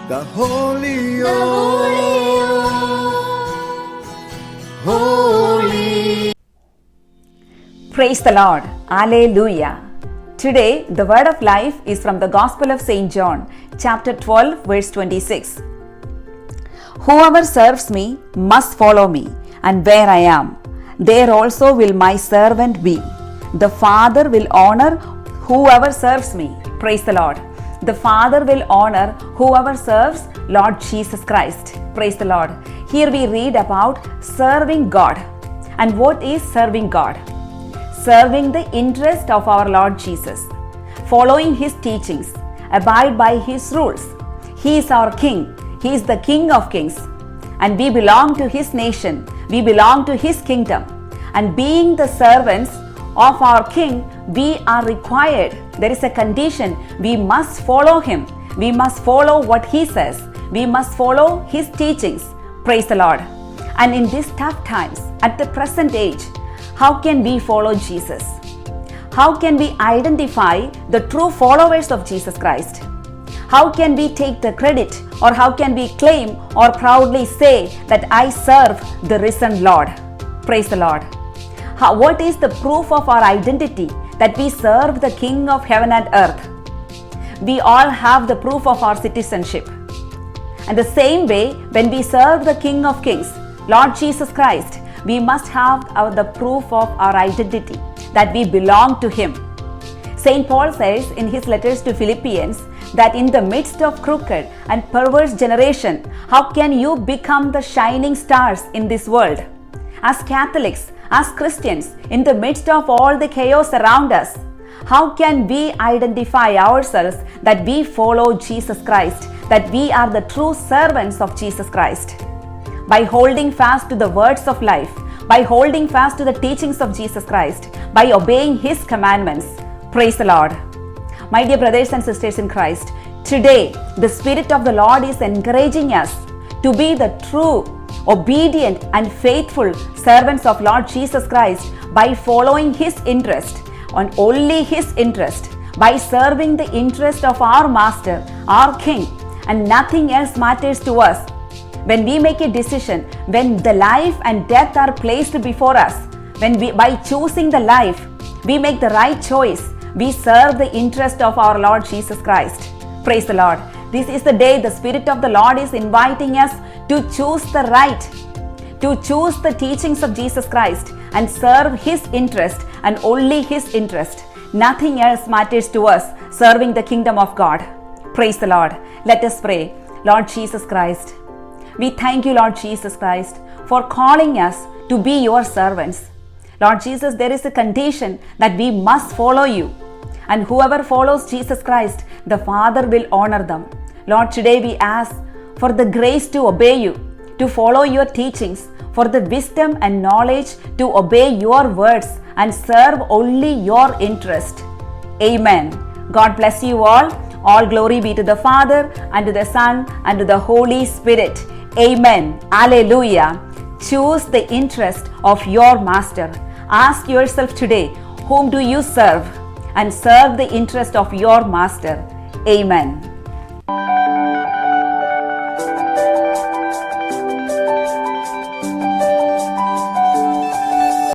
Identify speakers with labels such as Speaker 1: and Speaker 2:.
Speaker 1: the Holy Holy.
Speaker 2: Praise the Lord. Alleluia. Today, the word of life is from the Gospel of St. John, chapter 12, verse 26. Whoever serves me must follow me, and where I am, there also will my servant be. The Father will honor whoever serves me. Praise the Lord. The Father will honor whoever serves Lord Jesus Christ. Praise the Lord. Here we read about serving God. And what is serving God? Serving the interest of our Lord Jesus, following His teachings, abide by His rules. He is our King. He is the King of Kings. And we belong to His nation. We belong to His kingdom. And being the servants of our King, we are required. There is a condition. We must follow Him. We must follow what He says. We must follow His teachings. Praise the Lord. And in these tough times, at the present age, how can we follow Jesus? How can we identify the true followers of Jesus Christ? How can we take the credit, or how can we claim or proudly say that I serve the risen Lord? Praise the Lord. What is the proof of our identity that we serve the King of heaven and earth? We all have the proof of our citizenship. And the same way, when we serve the King of Kings, Lord Jesus Christ, we must have the proof of our identity, that we belong to Him. St. Paul says in his letters to Philippians that in the midst of crooked and perverse generation, how can you become the shining stars in this world? As Catholics, as Christians, in the midst of all the chaos around us, how can we identify ourselves that we follow Jesus Christ, that we are the true servants of Jesus Christ? By holding fast to the words of life, by holding fast to the teachings of Jesus Christ, by obeying His commandments. Praise the Lord. My dear brothers and sisters in Christ, today the Spirit of the Lord is encouraging us to be the true, obedient and faithful servants of Lord Jesus Christ by following His interest, and only His interest, by serving the interest of our Master, our King, and nothing else matters to us. When we make a decision, when the life and death are placed before us, by choosing the life, we make the right choice. We serve the interest of our Lord Jesus Christ. Praise the Lord. This is the day the Spirit of the Lord is inviting us to choose the right, to choose the teachings of Jesus Christ and serve His interest and only His interest. Nothing else matters to us, serving the kingdom of God. Praise the Lord. Let us pray. Lord Jesus Christ, we thank you, Lord Jesus Christ, for calling us to be your servants. Lord Jesus, there is a condition that we must follow you. And whoever follows Jesus Christ, the Father will honor them. Lord, today we ask for the grace to obey you, to follow your teachings, for the wisdom and knowledge to obey your words and serve only your interest. Amen. God bless you all. All glory be to the Father, and to the Son, and to the Holy Spirit. Amen. Alleluia. Choose the interest of your Master. Ask yourself today, whom do you serve? And serve the interest of your Master. Amen.